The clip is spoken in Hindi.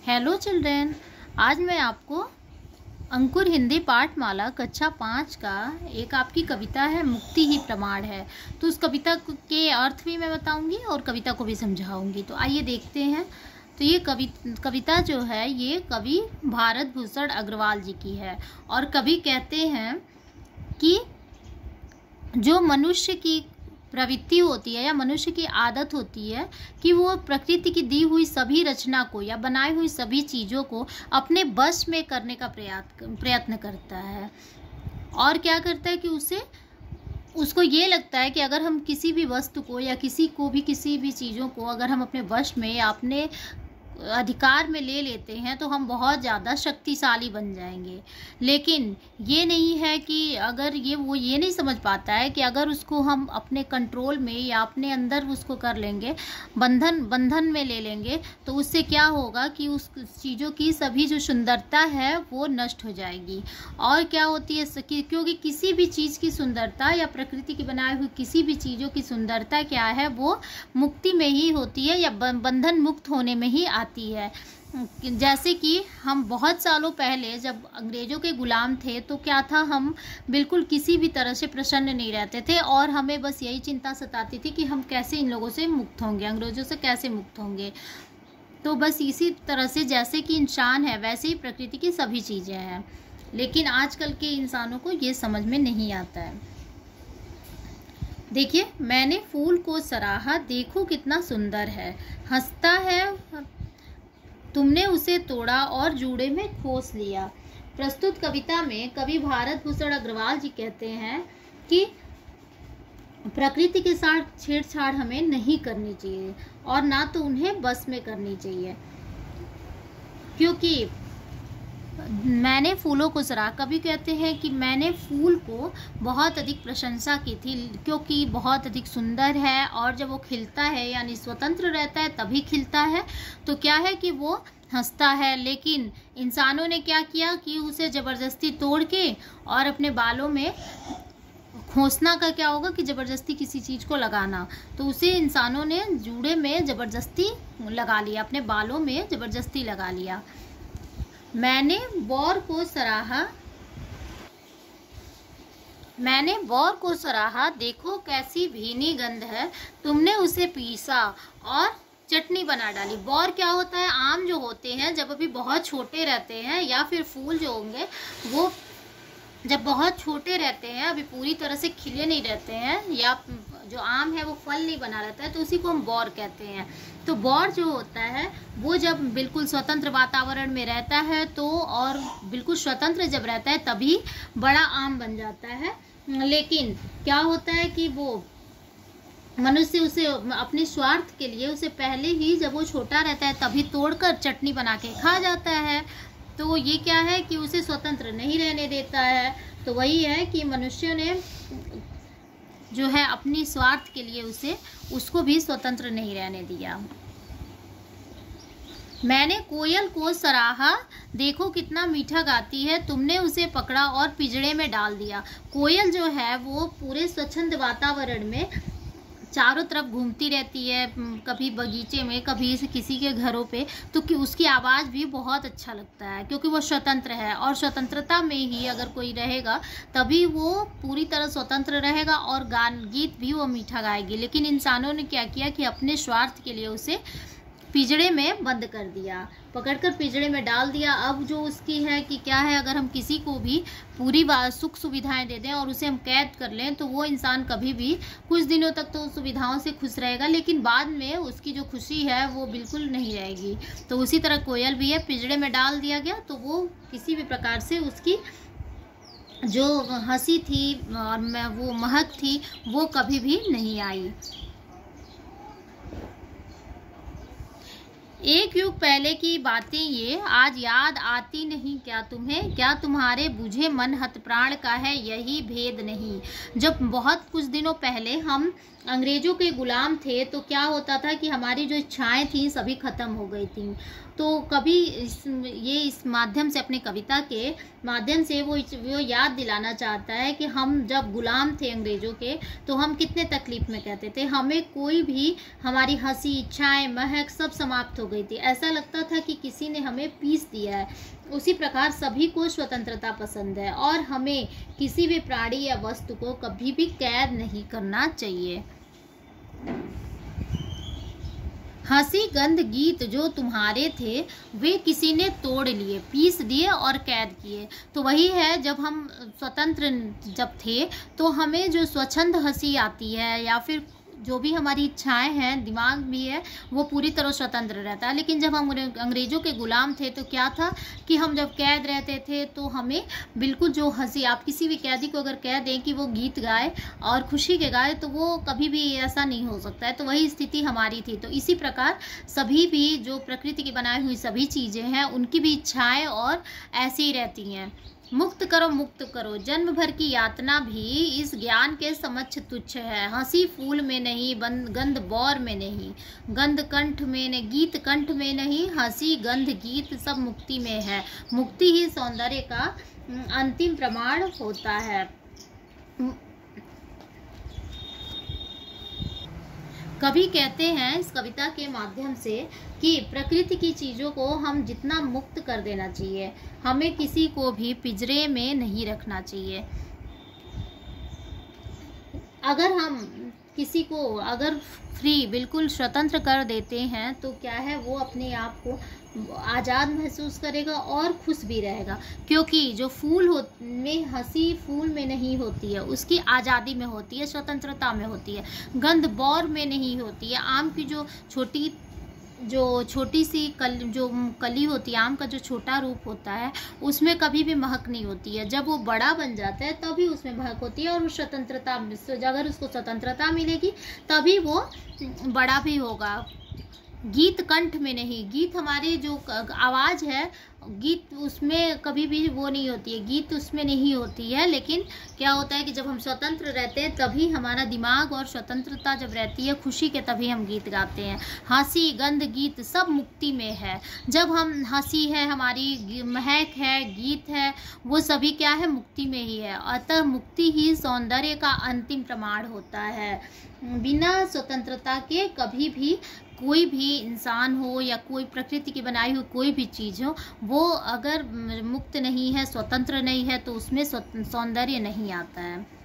हेलो चिल्ड्रेन, आज मैं आपको अंकुर हिंदी पाठमाला कक्षा 5 का एक आपकी कविता है मुक्ति ही प्रमाण है। तो उस कविता के अर्थ भी मैं बताऊंगी और कविता को भी समझाऊंगी। तो आइए देखते हैं। तो ये कविता जो है ये कवि भारत भूषण अग्रवाल जी की है। और कवि कहते हैं कि जो मनुष्य की प्रवृत्ति होती है या मनुष्य की आदत होती है कि वो प्रकृति की दी हुई सभी रचना को या बनाई हुई सभी चीज़ों को अपने बस में करने का प्रयत्न करता है। और क्या करता है कि उसको ये लगता है कि अगर हम किसी भी वस्तु को या किसी भी चीज़ों को अगर हम अपने वश में या अपने अधिकार में ले लेते हैं तो हम बहुत ज़्यादा शक्तिशाली बन जाएंगे। लेकिन ये नहीं है कि अगर वो ये नहीं समझ पाता है कि अगर उसको हम अपने कंट्रोल में या अपने अंदर उसको कर लेंगे, बंधन में ले लेंगे, तो उससे क्या होगा कि उस चीज़ों की सभी जो सुंदरता है वो नष्ट हो जाएगी। और क्या होती है क्योंकि किसी भी चीज़ की सुंदरता या प्रकृति की बनाई हुई किसी भी चीज़ों की सुंदरता क्या है, वो मुक्ति में ही होती है या बंधन मुक्त होने में ही है। जैसे कि हम बहुत सालों पहले जब अंग्रेजों के गुलाम थे तो क्या था, हम बिल्कुल किसी भी तरह से प्रसन्न नहीं रहते थे और हमें बस यही चिंता सताती थी कि हम कैसे इन लोगों से मुक्त होंगे, अंग्रेजों से कैसे मुक्त होंगे। तो बस इसी तरह से जैसे कि इंसान है वैसे ही प्रकृति की सभी चीज़ें हैं। लेकिन आजकल के इंसानों को ये समझ में नहीं आता है। देखिए, मैंने फूल को सराहा, देखो कितना सुंदर है, हंसता है, तुमने उसे तोड़ा और जूड़े में खोस लिया। प्रस्तुत कविता में कवि भारत भूषण अग्रवाल जी कहते हैं कि प्रकृति के साथ छेड़छाड़ हमें नहीं करनी चाहिए और ना तो उन्हें बस में करनी चाहिए। क्योंकि मैंने फूलों को सराहा, कवि कहते हैं कि मैंने फूल को बहुत अधिक प्रशंसा की थी क्योंकि बहुत अधिक सुंदर है और जब वो खिलता है यानी स्वतंत्र रहता है तभी खिलता है। तो क्या है कि वो हंसता है, लेकिन इंसानों ने क्या किया कि उसे ज़बरदस्ती तोड़ के और अपने बालों में खोसना का क्या होगा कि ज़बरदस्ती किसी चीज़ को लगाना, तो उसे इंसानों ने जूड़े में ज़बरदस्ती लगा लिया, अपने बालों में ज़बरदस्ती लगा लिया। मैंने बौर को सराहा, देखो कैसी भीनी गंध है, तुमने उसे पीसा और चटनी बना डाली। बौर क्या होता है, आम जो होते हैं जब अभी बहुत छोटे रहते हैं या फिर फूल जो होंगे वो जब बहुत छोटे रहते हैं, अभी पूरी तरह से खिले नहीं रहते हैं या जो आम है वो फल नहीं बना रहता है, तो उसी को हम बौर कहते हैं। तो बौर जो होता है वो जब बिल्कुल स्वतंत्र वातावरण में रहता है तो और बिल्कुल स्वतंत्र जब रहता है तभी बड़ा आम बन जाता है। लेकिन क्या होता है कि वो मनुष्य उसे अपने स्वार्थ के लिए उसे पहले ही जब वो छोटा रहता है तभी तोड़कर चटनी बना के खा जाता है। तो ये क्या है कि उसे स्वतंत्र नहीं रहने देता है। तो वही है कि मनुष्य ने जो है अपनी स्वार्थ के लिए उसको भी स्वतंत्र नहीं रहने दिया। मैंने कोयल को सराहा, देखो कितना मीठा गाती है, तुमने उसे पकड़ा और पिंजड़े में डाल दिया। कोयल जो है वो पूरे स्वच्छंद वातावरण में चारों तरफ घूमती रहती है, कभी बगीचे में कभी किसी के घरों पे, तो कि उसकी आवाज़ भी बहुत अच्छा लगता है क्योंकि वो स्वतंत्र है और स्वतंत्रता में ही अगर कोई रहेगा तभी वो पूरी तरह स्वतंत्र रहेगा और गीत भी वो मीठा गाएगी। लेकिन इंसानों ने क्या किया कि अपने स्वार्थ के लिए उसे पिंजड़े में बंद कर दिया, पकड़कर पिंजड़े में डाल दिया। अब जो उसकी है कि क्या है, अगर हम किसी को भी पूरी सुख सुविधाएं दे दें और उसे हम कैद कर लें तो वो इंसान कभी भी कुछ दिनों तक तो सुविधाओं से खुश रहेगा, लेकिन बाद में उसकी जो खुशी है वो बिल्कुल नहीं रहेगी। तो उसी तरह कोयल भी है, पिंजड़े में डाल दिया गया तो वो किसी भी प्रकार से उसकी जो हंसी थी और वो महक थी वो कभी भी नहीं आई। एक युग पहले की बातें ये आज याद आती नहीं क्या तुम्हें, क्या तुम्हारे बुझे मन हत प्राण का है यही भेद नहीं। जब बहुत कुछ दिनों पहले हम अंग्रेजों के गुलाम थे तो क्या होता था कि हमारी जो इच्छाएं थी सभी खत्म हो गई थी। तो कभी इस माध्यम से, अपने कविता के माध्यम से वो याद दिलाना चाहता है कि हम जब गुलाम थे अंग्रेजों के तो हम कितने तकलीफ में कहते थे, हमें कोई भी हमारी हंसी, इच्छाएं, महक सब समाप्त हो गई थी, ऐसा लगता था कि किसी ने हमें पीस दिया है। उसी प्रकार सभी को स्वतंत्रता पसंद है और हमें किसी भी प्राणी या वस्तु को कभी भी कैद नहीं करना चाहिए। हंसी गंध गीत जो तुम्हारे थे वे किसी ने तोड़ लिए, पीस दिए और कैद किए। तो वही है, जब हम स्वतंत्र जब थे तो हमें जो स्वच्छंद हंसी आती है या फिर जो भी हमारी इच्छाएं हैं, दिमाग भी है, वो पूरी तरह स्वतंत्र रहता है। लेकिन जब हम अंग्रेज़ों के गुलाम थे तो क्या था कि हम जब कैद रहते थे तो हमें बिल्कुल जो हंसी, आप किसी भी कैदी को अगर कह दें कि वो गीत गाए और खुशी के गाए तो वो कभी भी ऐसा नहीं हो सकता है। तो वही स्थिति हमारी थी। तो इसी प्रकार सभी भी जो प्रकृति की बनाई हुई सभी चीज़ें हैं उनकी भी इच्छाएँ और ऐसी ही रहती हैं। मुक्त करो मुक्त करो, जन्म भर की यातना भी इस ज्ञान के समक्ष तुच्छ है। हंसी फूल में नहीं, गंध बौर में नहीं, गंध कंठ में नहीं, गीत कंठ में नहीं, हंसी गंध गीत सब मुक्ति में है। मुक्ति ही सौंदर्य का अंतिम प्रमाण होता है। कवि कहते हैं इस कविता के माध्यम से कि प्रकृति की चीज़ों को हम जितना मुक्त कर देना चाहिए, हमें किसी को भी पिंजरे में नहीं रखना चाहिए। अगर हम किसी को अगर फ्री बिल्कुल स्वतंत्र कर देते हैं तो क्या है, वो अपने आप को आज़ाद महसूस करेगा और खुश भी रहेगा। क्योंकि जो फूल में हंसी फूल में नहीं होती है, उसकी आज़ादी में होती है, स्वतंत्रता में होती है। गंध बौर में नहीं होती है। आम की जो छोटी सी कली होती है, आम का जो छोटा रूप होता है, उसमें कभी भी महक नहीं होती है। जब वो बड़ा बन जाता है तभी उसमें महक होती है और वो स्वतंत्रता, अगर उसको स्वतंत्रता मिलेगी तभी वो बड़ा भी होगा। गीत कंठ में नहीं, गीत हमारी जो आवाज़ है, गीत उसमें कभी भी वो नहीं होती है, गीत उसमें नहीं होती है। लेकिन क्या होता है कि जब हम स्वतंत्र रहते हैं तभी हमारा दिमाग, और स्वतंत्रता जब रहती है खुशी के, तभी हम गीत गाते हैं। हंसी गंध गीत सब मुक्ति में है। जब हम हंसी है, हमारी महक है, गीत है, वो सभी क्या है, मुक्ति में ही है। अतः मुक्ति ही सौंदर्य का अंतिम प्रमाण होता है। बिना स्वतंत्रता के कभी भी कोई भी इंसान हो या कोई प्रकृति की बनाई हुई कोई भी चीज़ हो, वो अगर मुक्त नहीं है, स्वतंत्र नहीं है, तो उसमें सौंदर्य नहीं आता है।